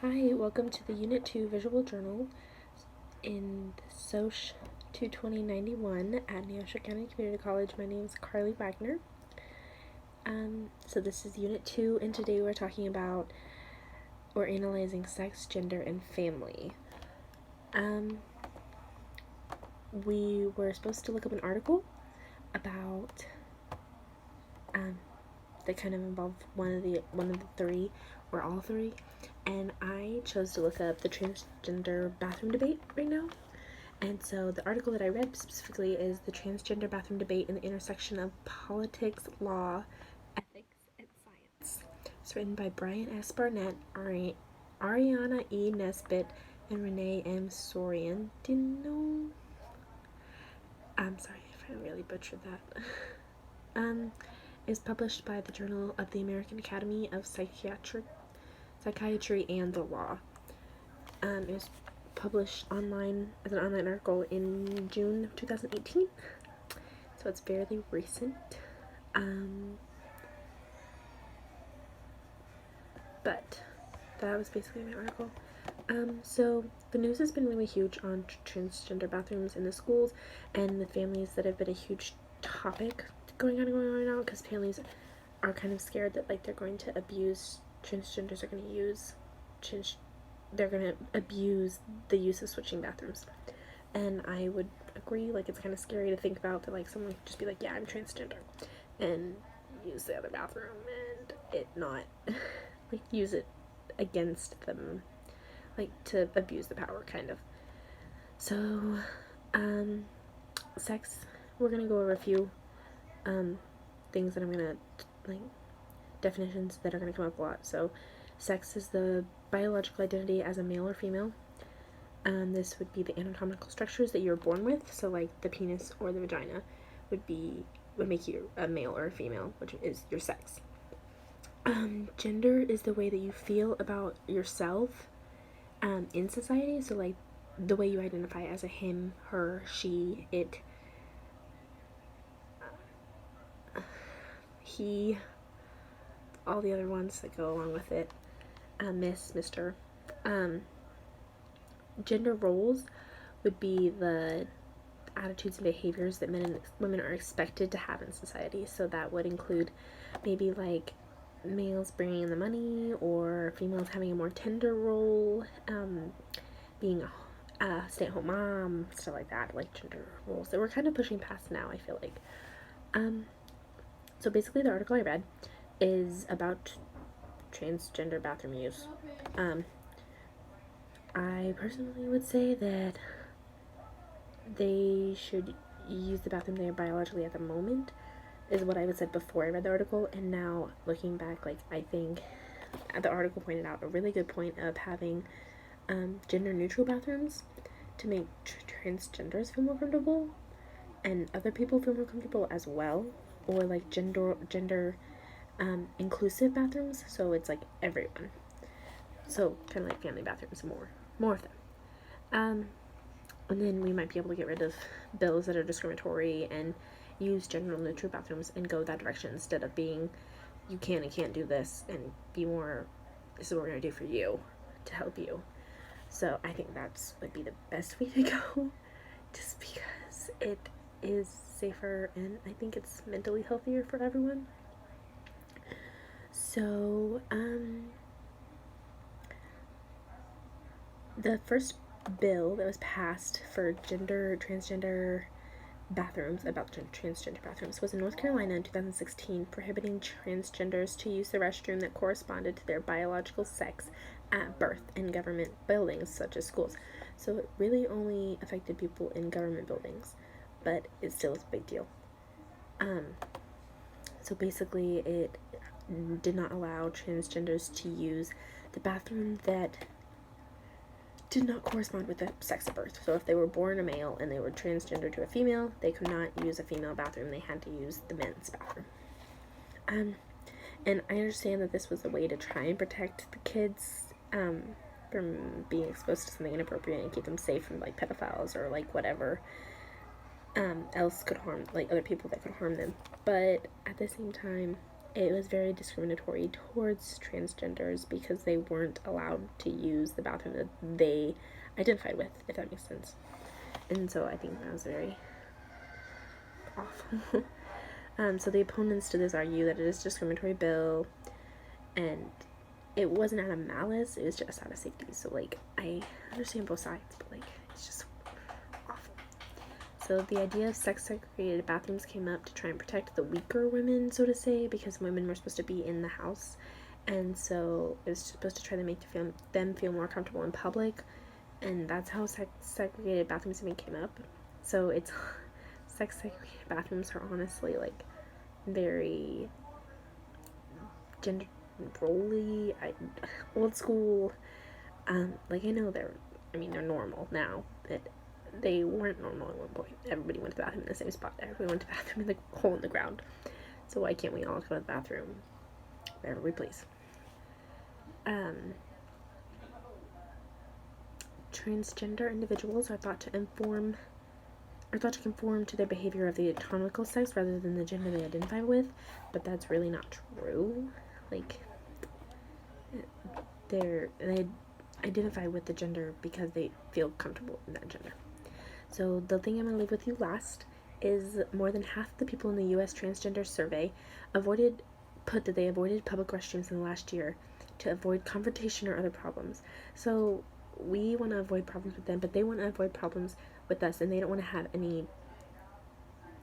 Hi, welcome to the Unit 2 Visual Journal in the SOSC 22091 at Neosho County Community College. My name is Carly Wagner. So this is Unit 2, and today we're analyzing sex, gender, and family. We were supposed to look up an article about that kind of involved one of the three or all three, and I chose to look up the transgender bathroom debate right now. And so the article that I read specifically is The Transgender Bathroom Debate in the Intersection of Politics, Law, Ethics, and Science. It's written by Brian S. Barnett, Ariana E. Nesbitt, and Renee M. Sorrentino. I'm sorry if I really butchered that. Is published by the Journal of the American Academy of Psychiatry and the Law. It was published online as an online article in June of 2018, so it's fairly recent. But that was basically my article. So the news has been really huge on transgender bathrooms in the schools and the families that have been a huge topic going on right now, because families are kind of scared that they're going to abuse transgenders are going to abuse the use of switching bathrooms. And I would agree, it's kind of scary to think about that someone could just be yeah, I'm transgender, and use the other bathroom and it not use it against them, to abuse the power, kind of. So sex, we're gonna go over a few things that I'm gonna definitions that are gonna come up a lot. So sex is the biological identity as a male or female. This would be the anatomical structures that you're born with. So the penis or the vagina would make you a male or a female, which is your sex. Gender is the way that you feel about yourself in society. So the way you identify as a him, her, she, it, he, all the other ones that go along with it, miss, Mr. Gender roles would be the attitudes and behaviors that men and women are expected to have in society. So that would include maybe males bringing in the money, or females having a more tender role, being a stay-at-home mom, stuff like that, gender roles that we're kind of pushing past now, I feel like. So basically the article I read is about transgender bathroom use. I personally would say that they should use the bathroom they are biologically at the moment, is what I had said before I read the article. And now looking back, I think the article pointed out a really good point of having gender neutral bathrooms to make transgenders feel more comfortable and other people feel more comfortable as well, or gender inclusive bathrooms, so it's everyone, so kind of family bathrooms, more of them. And then we might be able to get rid of bills that are discriminatory and use gender neutral bathrooms and go that direction, instead of being you can and can't do this, and be more, this is what we're going to do for you to help you. So I think that's would be the best way to go, just because it is safer and I think it's mentally healthier for everyone. So the first bill that was passed for transgender bathrooms, about transgender bathrooms, was in North Carolina in 2016, prohibiting transgenders to use the restroom that corresponded to their biological sex at birth in government buildings such as schools. So it really only affected people in government buildings, but it still is a big deal. So basically it did not allow transgenders to use the bathroom that did not correspond with the sex at birth. So if they were born a male and they were transgender to a female, they could not use a female bathroom. They had to use the men's bathroom. And I understand that this was a way to try and protect the kids from being exposed to something inappropriate and keep them safe from pedophiles or whatever else could harm, other people that could harm them. But at the same time, it was very discriminatory towards transgenders because they weren't allowed to use the bathroom that they identified with, if that makes sense. And so I think that was very awful. So the opponents to this argue that it is a discriminatory bill, and it wasn't out of malice, it was just out of safety. So, like, I understand both sides, but, like, it's just awful. So the idea of sex-segregated bathrooms came up to try and protect the weaker women, so to say, because women were supposed to be in the house, and so it was supposed to try to make them feel more comfortable in public, and that's how sex-segregated bathrooms even came up. So it's sex-segregated bathrooms are honestly, like, very gender roly, old school. Like, I know they're normal now, but they weren't normal at one point. Everybody went to the bathroom in the same spot. Everybody went to the bathroom in the hole in the ground. So why can't we all go to the bathroom wherever we please? Transgender individuals are thought to conform to their behavior of the anatomical sex rather than the gender they identify with, but that's really not true. Like, they identify with the gender because they feel comfortable in that gender. So the thing I'm going to leave with you last is more than half the people in the U.S. transgender survey put that they avoided public restrooms in the last year to avoid confrontation or other problems. So we want to avoid problems with them, but they want to avoid problems with us, and they don't want to have any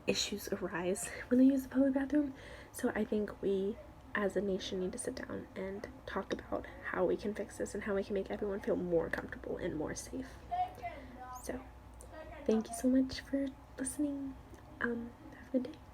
issues arise when they use the public bathroom. So I think we as a nation need to sit down and talk about how we can fix this and how we can make everyone feel more comfortable and more safe. So thank you so much for listening. Have a good day.